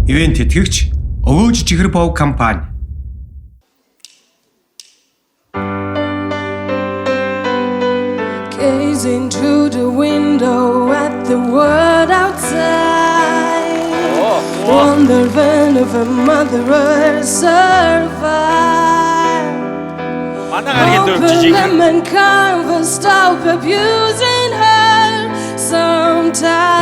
Ивент тэтгэгч Өвөөж Чихэр Бов компани. Gazing through the window at the world outside. Wonder if a mother will survive. Hope the lemon will stop abusing her sometime.